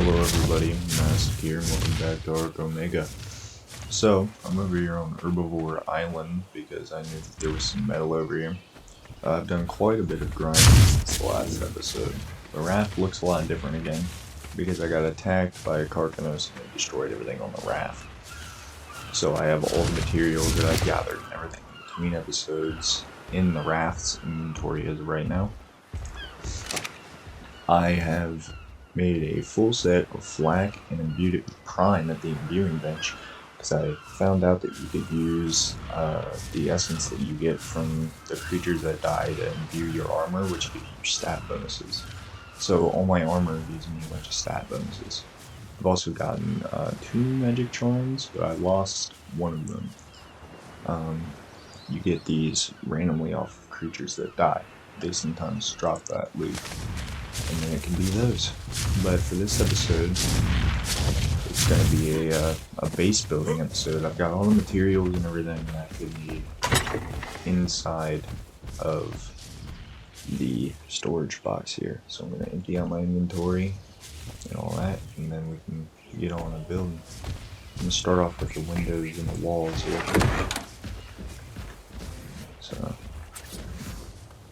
Hello everybody, Mask here, and welcome back to Ark Omega. So, I'm over here on Herbivore Island because I knew that there was some metal over here. I've done quite a bit of grinding since the last episode. The raft looks a lot different again, because I got attacked by a Carcanos and it destroyed everything on the raft. So I have all the materials that I gathered and everything between episodes in the raft's inventory as of right now. I have made a full set of flak and imbued it with prime at the imbuing bench because I found out that you could use the essence that you get from the creatures that die to imbue your armor, which gives you stat bonuses. So all my armor gives me a bunch of stat bonuses. I've also gotten 2 magic charms, but I lost one of them. You get these randomly off of creatures that die. They sometimes drop that loot, and then it can be those. But for this episode, it's going to be a base building episode. I've got all the materials and everything that I could need inside of the storage box here. So I'm going to empty out my inventory and all that, and then we can get on a building. I'm going to start off with the windows and the walls here. So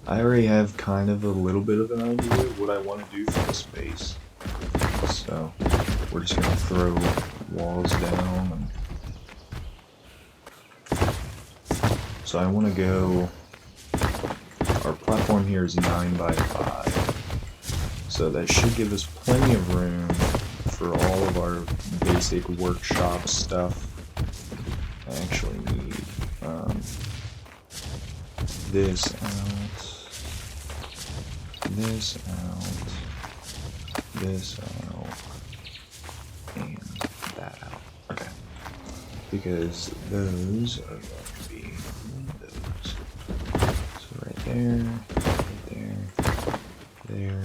I already have kind of a little bit of an idea of what I want to do for this base. So we're just going to throw walls down. So I want to go, our platform here is 9 by 5. So that should give us plenty of room for all of our basic workshop stuff. I actually need this out, this out, this out, and that out. Okay. Because those are going to be windows. So right there, there,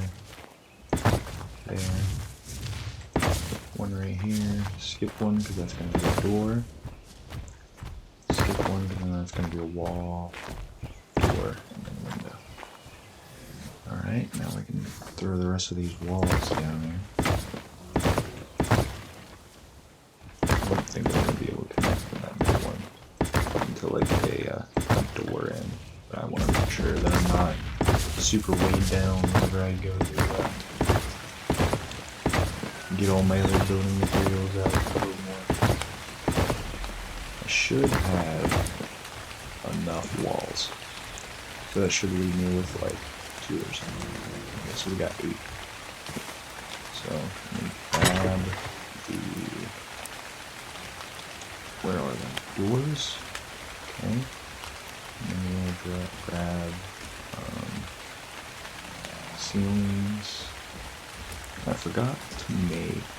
one right here. Skip one because that's going to be a door. Skip one because that's going to be a wall. Door and then window. Alright, now we can throw the rest of these walls down here. I don't think I'm going to be able to connect to that middle one until I get a door in. But I want to make sure that I'm not super weighed down whenever I go through that. Get all my other building materials out a little more. I should have enough walls. So that should leave me with like 2 or something. Okay, so we got 8. So let me grab the, where are the doors? Okay. And then we're gonna grab ceilings. I forgot to make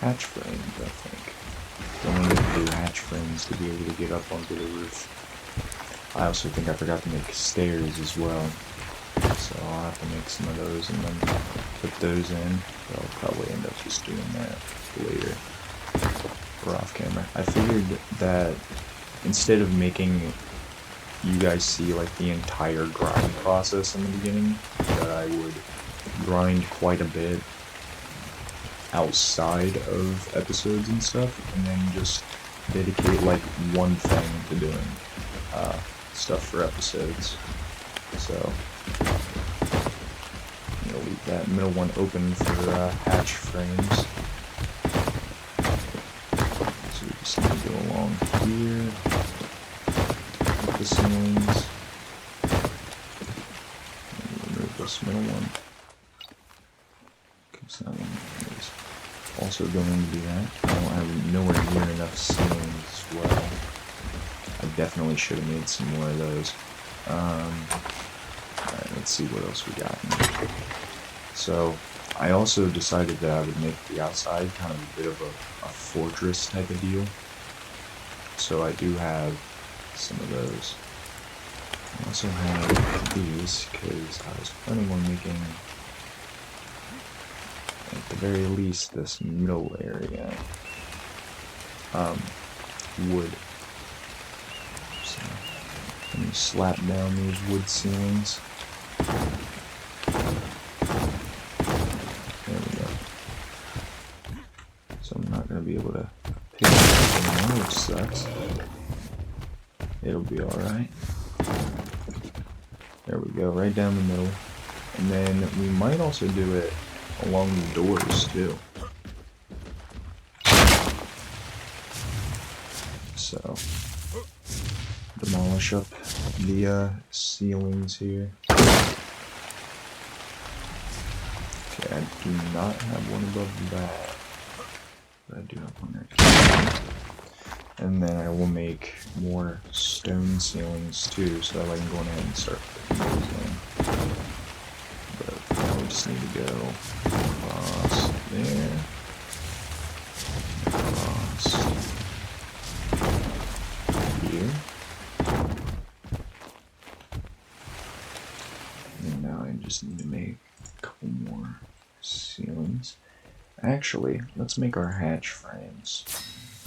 hatch frames, I think. Don't need to do hatch frames to be able to get up onto the roof. I also think I forgot to make stairs as well, so I'll have to make some of those and then put those in. But I'll probably end up just doing that later or off camera. I figured that instead of making you guys see like the entire grind process in the beginning, that I would grind quite a bit outside of episodes and stuff, and then just dedicate like one thing to doing stuff for episodes. So I'm gonna leave that middle one open for hatch frames. So we just need to go along here with the ceilings and remove this middle one. Because that one is also going to do that. I don't have nowhere near enough ceilings as well. I definitely should have made some more of those. Alright, let's see what else we got in here. So, I also decided that I would make the outside kind of a bit of a fortress type of deal. So I do have some of those. I also have these, because I was planning on making, at the very least, this middle area wood. So, let me slap down these wood ceilings. There we go. be able to pick something there, which sucks. It'll be alright. There we go, right down the middle. And then we might also do it along the doors too. So, demolish up the ceilings here. Okay, I do not have one above that. But I do have one there. And then I will make more stone ceilings too, so that I can go ahead and start putting those in. But now we just need to go across there. Across here. And now I just need to make a couple more ceilings. Actually, let's make our hatch frames,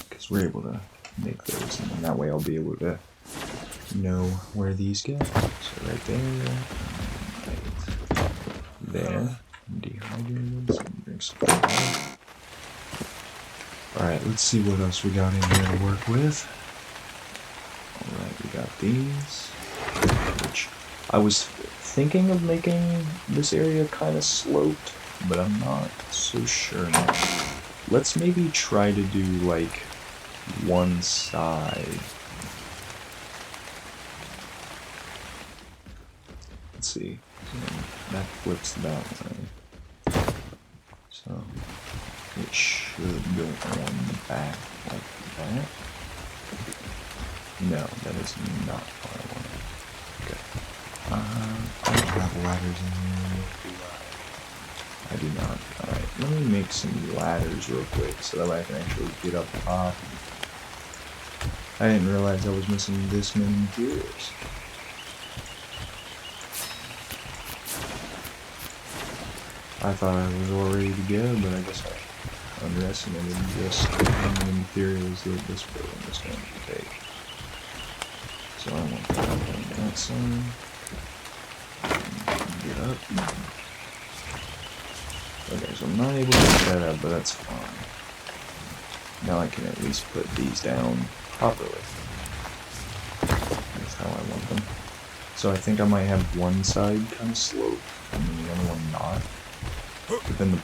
because we're able to make those, and then that way I'll be able to know where these go. So right there, right there, dehydrated, so drink some water. Alright, let's see what else we got in here to work with. Alright, we got these, which I was thinking of making this area kind of sloped, but I'm not so sure now. Let's maybe try to do like one side. Let's see. That flips that way. So it should go on the back like that. No, that is not what I wanted. Okay. I don't have ladders in here, do I? I do not. Alright, let me make some ladders real quick so that way I can actually get up top. I didn't realize I was missing this many materials. I thought I was all ready to go, but I guess I underestimated just how many materials that this building was going to take. So I want that on that side. Get up. Okay, so I'm not able to get that up, but that's fine. Now I can at least put these down properly. That's how I want them. So I think I might have one side kind of sloped and the other one not. But then the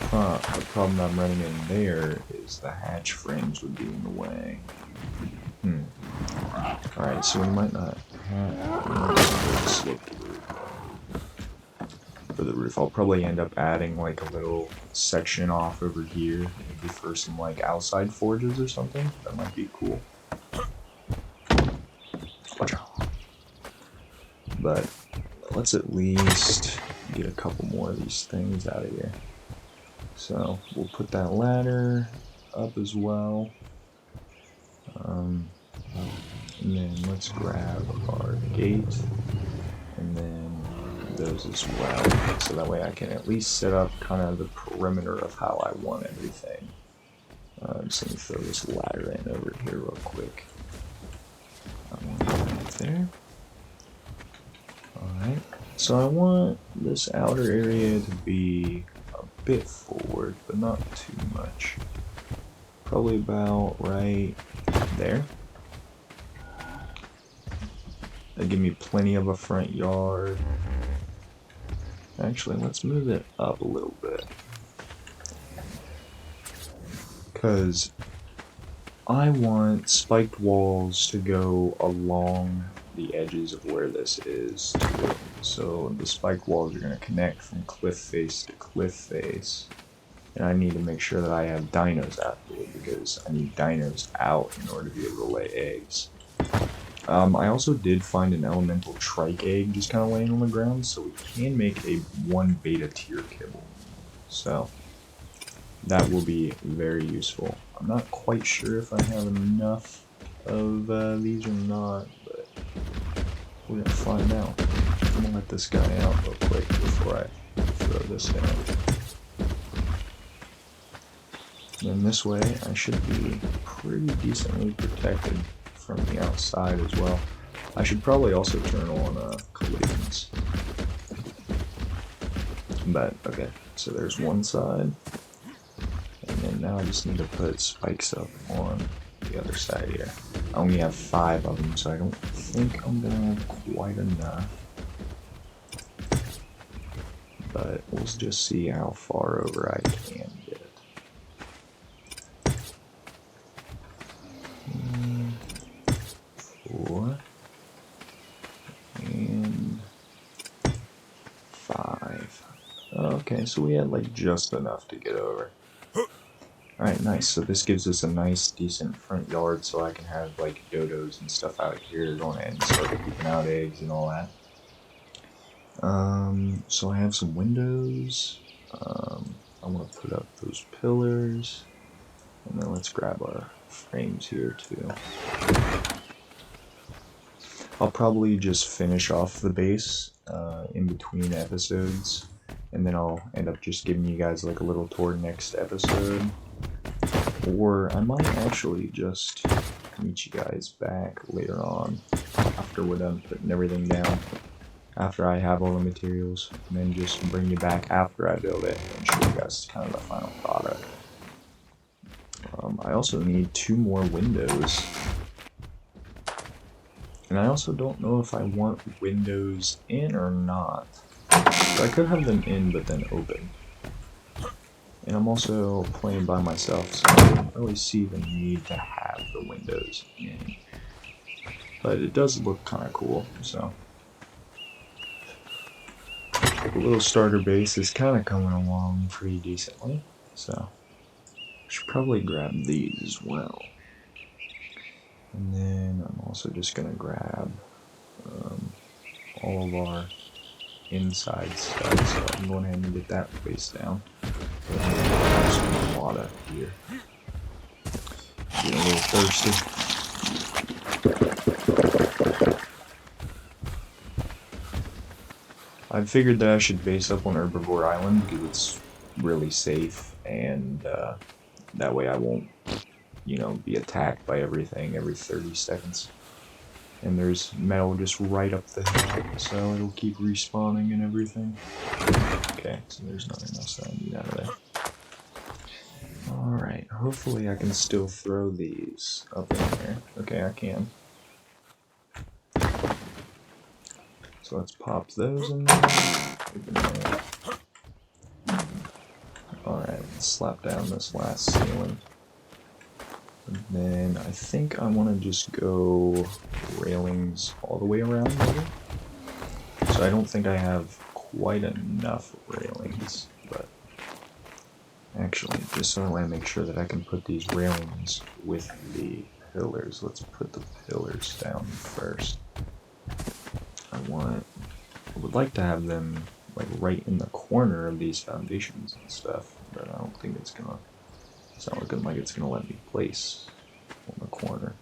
problem I'm running in there is the hatch frames would be in the way. Alright, so we might not have a sloped roof. For the roof, I'll probably end up adding like a little section off over here, maybe for some like outside forges or something. That might be cool. Watch out. But let's at least get a couple more of these things out of here. So we'll put that ladder up as well. And then let's grab our gate and then those as well. So that way I can at least set up kind of the perimeter of how I want everything. Just let me throw this ladder in over here real quick. I want that right there. Alright, so I want this outer area to be a bit forward, but not too much. Probably about right there. That'll give me plenty of a front yard. Actually, let's move it up a little bit. Because I want spiked walls to go along the edges of where this is. So the spike walls are going to connect from cliff face to cliff face. And I need to make sure that I have dinos out here because I need dinos out in order to be able to lay eggs. I also did find an elemental trike egg just kind of laying on the ground, so we can make a 1 beta tier kibble. So that will be very useful. I'm not quite sure if I have enough of these or not, but we're gonna find out. I'm gonna let this guy out real quick before I throw this down. And this way I should be pretty decently protected from the outside as well. I should probably also turn on collisions. But okay, so there's one side, and then now I just need to put spikes up on the other side here. I only have 5 of them, so I don't think I'm gonna have quite enough. But we'll just see how far over I can get. 4 and 5. Okay, so we had like just enough to get over. Alright, nice. So this gives us a nice, decent front yard so I can have like dodos and stuff out here going and start keeping out eggs and all that. So I have some windows. I want to put up those pillars. And then let's grab our frames here too. I'll probably just finish off the base in between episodes. And then I'll end up just giving you guys like a little tour next episode. Or I might actually just meet you guys back later on after we're done putting everything down. After I have all the materials, and then just bring you back after I build it and show you guys kind of the final product. I also need 2 more windows. And I also don't know if I want windows in or not. So I could have them in but then open. And I'm also playing by myself, so I don't really see the need to have the windows in. But it does look kind of cool, so. The little starter base is kind of coming along pretty decently, so. I should probably grab these as well. And then I'm also just going to grab all of our inside stuff, so I can go ahead and get that face down. Have some water here. Getting a little thirsty. I figured that I should base up on Herbivore Island because it's really safe, and that way I won't, you know, be attacked by everything every 30 seconds. And there's metal just right up the hill, so it'll keep respawning and everything. Okay, so there's nothing else that I need out of there. Alright, hopefully I can still throw these up in there. Okay, I can. So let's pop those in there. Alright, let's slap down this last ceiling. And then I think I want to just go railings all the way around maybe. So I don't think I have quite enough railings, but actually, just so I make sure that I can put these railings with the pillars, let's put the pillars down first. I would like to have them like right in the corner of these foundations and stuff, but I don't think it's not looking like it's gonna let me place on the corner.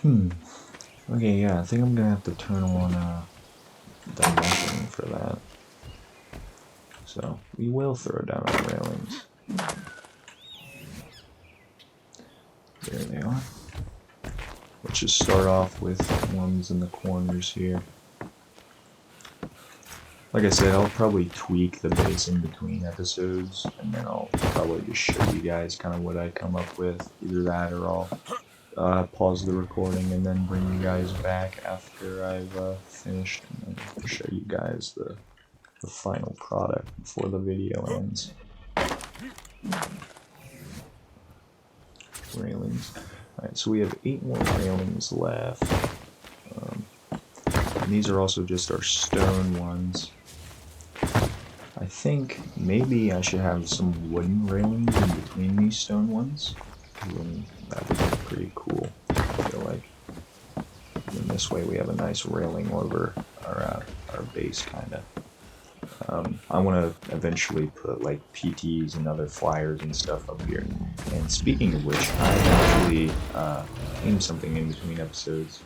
Okay, yeah, I think I'm gonna have to turn on dimension for that. So we will throw down our railings. There they are. Let's just start off with ones in the corners here. Like I said, I'll probably tweak the base in between episodes, and then I'll probably just show you guys kind of what I come up with. Either that, or I'll pause the recording and then bring you guys back after I've finished, and then show you guys the final product before the video ends. Railings. Alright, so we have 8 more railings left. And these are also just our stone ones. I think maybe I should have some wooden railings in between these stone ones. That would be pretty cool, I feel like. And this way we have a nice railing over our base, kind of. I want to eventually put like PTs and other flyers and stuff up here. And speaking of which, I actually aimed something in between episodes.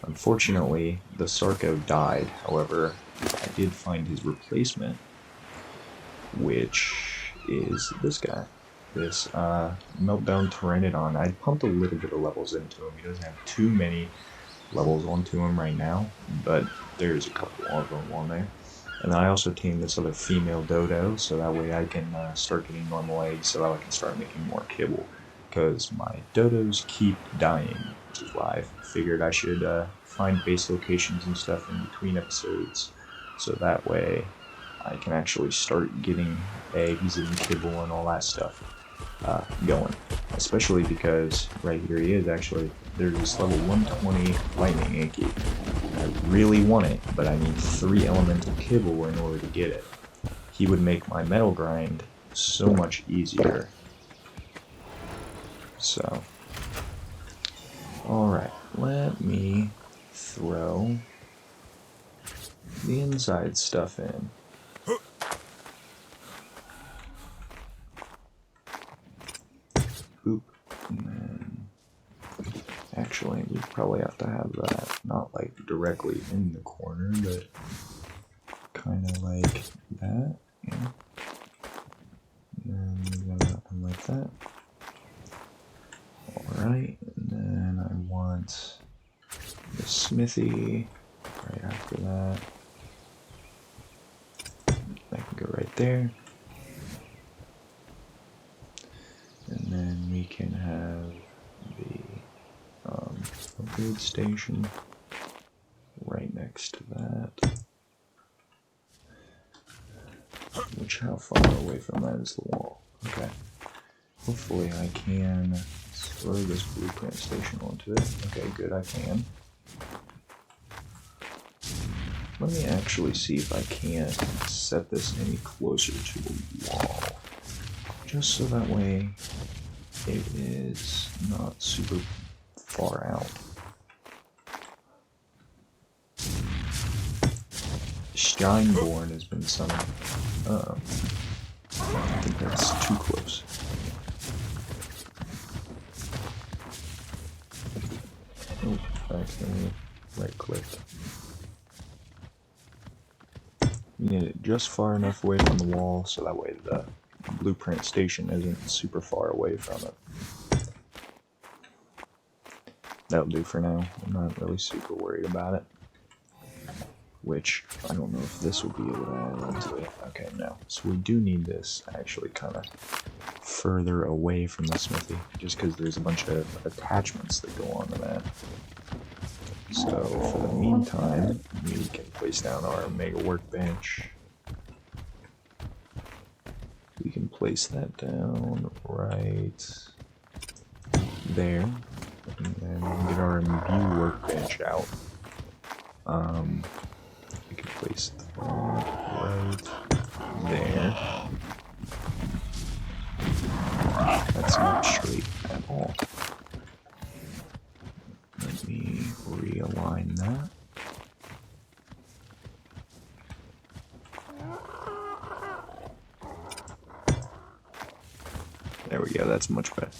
Unfortunately, the Sarco died. However, I did find his replacement, which is this guy. This Meltdown Pteranodon. I pumped a little bit of levels into him. He doesn't have too many levels onto him right now, but there's a couple of them on there. And then I also tamed this other female dodo, so that way I can start getting normal eggs, so that I can start making more kibble. Because my dodos keep dying, which is why I figured I should find base locations and stuff in between episodes, so that way I can actually start getting eggs and kibble and all that stuff going. Especially because right here he is actually. There's this level 120 lightning Inky. I really want it, but I need 3 elemental kibble in order to get it. He would make my metal grind so much easier. So, alright, let me throw the inside stuff in. Oop. And then, actually, we probably have to have that not like directly in the corner, but kind of like that. Yeah. And then we got that one like that. Alright, and then I want the smithy right after that. That can go right there. And then we can have the upgrade station right next to that. Which, how far away from that is the wall? Okay. Hopefully I can throw this blueprint station onto it. Okay, good, I can. Let me actually see if I can set this any closer to the wall. Just so that way it is not super far out. Shineborn has been summoned. I think that's too close. Oh, I accidentally right-clicked. You need it just far enough away from the wall so that way the blueprint station isn't super far away from it. That'll do for now. I'm not really super worried about it. Which, I don't know if this will be able to add onto it. Okay, no. So we do need this actually kind of further away from the smithy, just because there's a bunch of attachments that go on to that. So, for the meantime, we can place down our Omega workbench. We can place that down right there. And then we can get our Imbue workbench out. We can place that right there. That's not straight at all. Let me realign that. There we go, that's much better.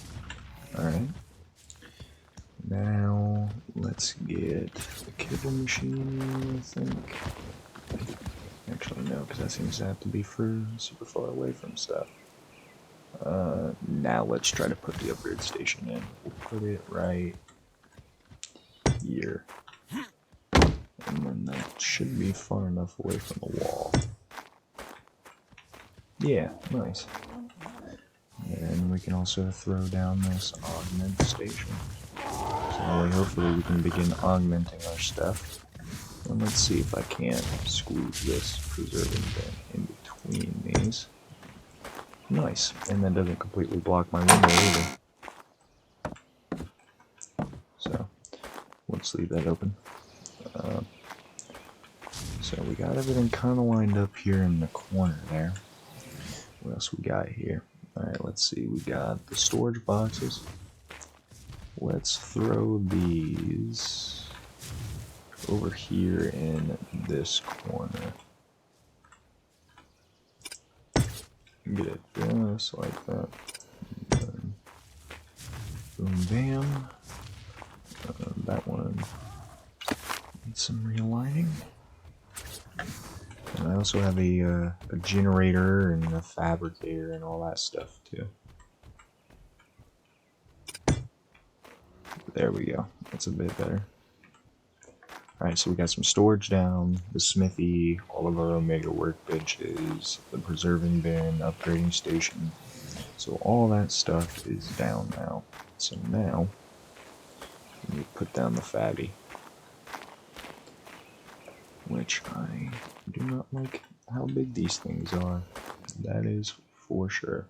Alright. Now, let's get the kibble machine, I think. Actually, no, because that seems to have to be super far away from stuff. Now let's try to put the upgrade station in. We'll put it right here. And then that should be far enough away from the wall. Yeah, nice. And we can also throw down this augment station. So hopefully we can begin augmenting our stuff. And let's see if I can squeeze this preserving bin in between these. Nice, and that doesn't completely block my window either. So, let's leave that open. So we got everything kind of lined up here in the corner there. What else we got here? Alright, let's see. We got the storage boxes. Let's throw these over here in this corner. Get it just like that. Then, boom, bam. That one needs some realigning. And I also have a generator and a fabricator and all that stuff too. There we go. That's a bit better. Alright, so we got some storage down, the smithy, all of our Omega workbenches, the preserving bin, upgrading station. So all that stuff is down now. So now, we put down the fatty. Which I do not like how big these things are. That is for sure.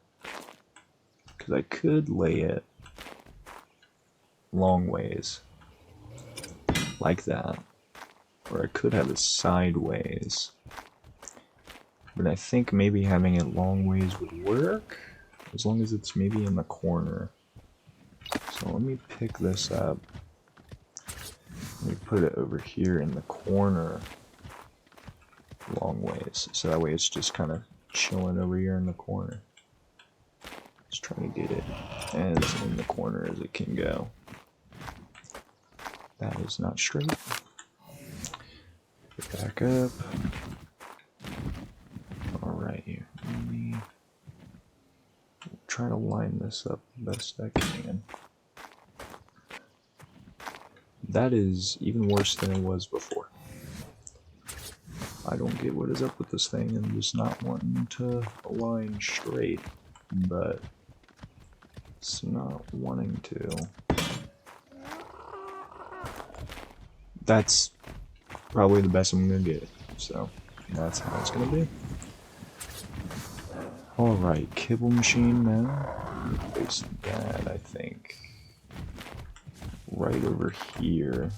Because I could lay it long ways. Like that. Or I could have it sideways. But I think maybe having it long ways would work. As long as it's maybe in the corner. So let me pick this up. Let me put it over here in the corner. Long ways. So that way it's just kind of chilling over here in the corner. Just trying to get it as in the corner as it can go. That is not straight. Get back up. Alright, here. Let me try to line this up the best I can. That is even worse than it was before. I don't get what is up with this thing and just not wanting to align straight, but it's not wanting to. That's probably the best I'm gonna get, so that's how it's gonna be. Alright, kibble machine now. Place that, I think, right over here.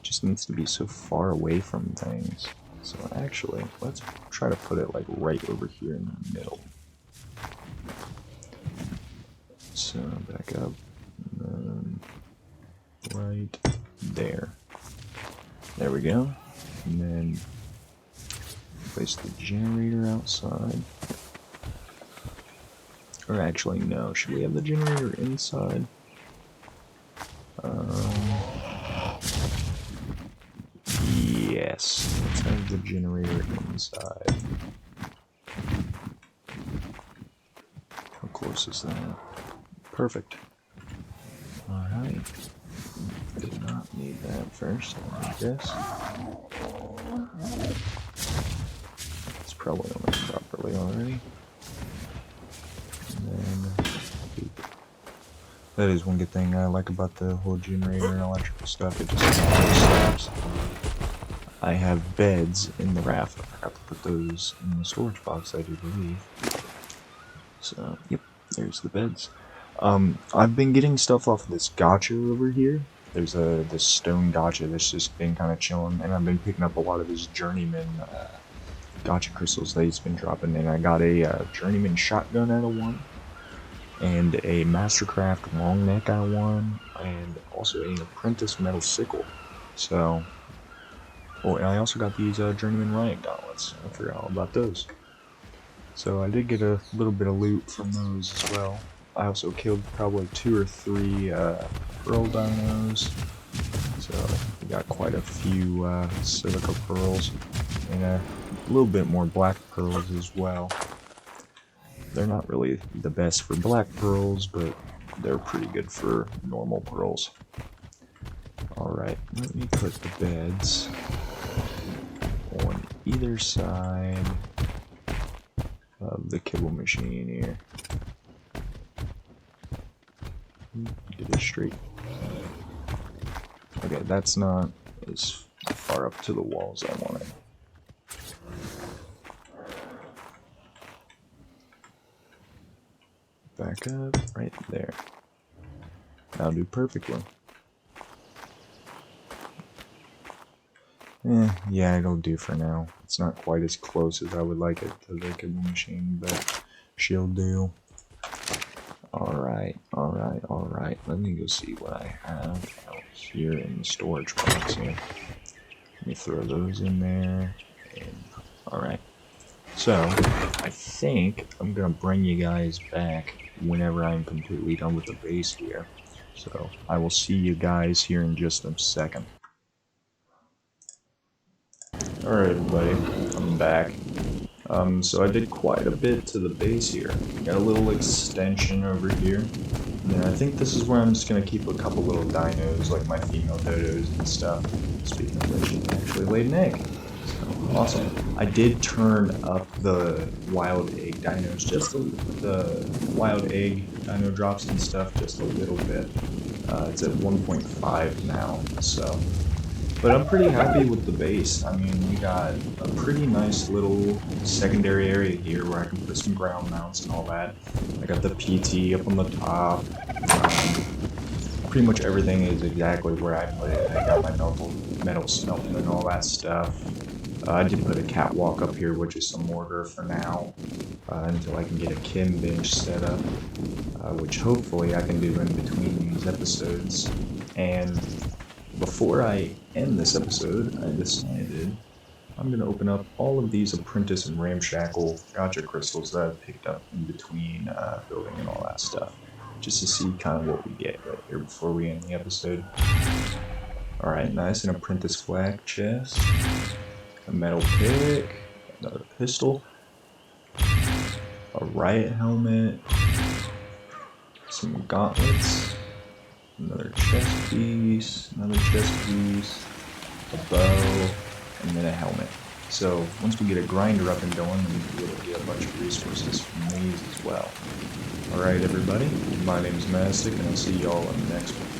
Just needs to be so far away from things. So actually, let's try to put it like right over here in the middle. So back up, and then right there. There we go. And then place the generator outside. Or actually, no. Should we have the generator inside? Yes. Let's have the generator inside. How close is that? Perfect. Alright. Did not need that first, I guess. It's probably on it properly already. And then, that is one good thing I like about the whole generator and electrical stuff. It just stops. I have beds in the raft. I forgot to put those in the storage box, I do believe. So, yep, there's the beds. I've been getting stuff off of this gacha over here. There's this stone gacha that's just been kind of chilling, and I've been picking up a lot of his journeyman gacha crystals that he's been dropping. And I got a journeyman shotgun out of one, and a mastercraft long neck out of one, and also an apprentice metal sickle. So, oh, and I also got these journeyman riot gauntlets. I forgot all about those. So I did get a little bit of loot from those as well. I also killed probably 2 or 3 pearl dinos, so we got quite a few silica pearls, and a little bit more black pearls as well. They're not really the best for black pearls, but they're pretty good for normal pearls. Alright, let me put the beds on either side of the kibble machine here. Get it straight. Okay, that's not as far up to the wall as I want it. Back up, right there. That'll do perfectly. Yeah, it'll do for now. It's not quite as close as I would like it to the kibble machine, but she'll do. Alright. Let me go see what I have out here in the storage box here. Let me throw those in there. Alright. So, I think I'm gonna bring you guys back whenever I'm completely done with the base here. So, I will see you guys here in just a second. Alright everybody, I'm back. So I did quite a bit to the base here. Got a little extension over here. Yeah, I think this is where I'm just gonna keep a couple little dinos, like my female dodos and stuff. Speaking of which, it actually laid an egg. So, awesome. I did turn up the wild egg dinos, the wild egg dino drops and stuff just a little bit. It's at 1.5 now, so. But I'm pretty happy with the base. I mean, we got a pretty nice little secondary area here where I can put some ground mounts and all that. I got the PT up on the top. Pretty much everything is exactly where I put it. I got my metal smelting and all that stuff. I did put a catwalk up here, which is some mortar for now, until I can get a chem bench set up, which hopefully I can do in between these episodes. And before I end this episode, I decided I'm going to open up all of these apprentice and ramshackle gotcha crystals that I've picked up in between building and all that stuff, just to see kind of what we get right here before we end the episode. Alright, nice, an apprentice flak chest, a metal pick, another pistol, a riot helmet, some gauntlets, another chest piece, a bow, and then a helmet. So once we get a grinder up and going, we'll be able to get a bunch of resources from these as well. Alright everybody, my name is Mastic, and I'll see y'all in the next one.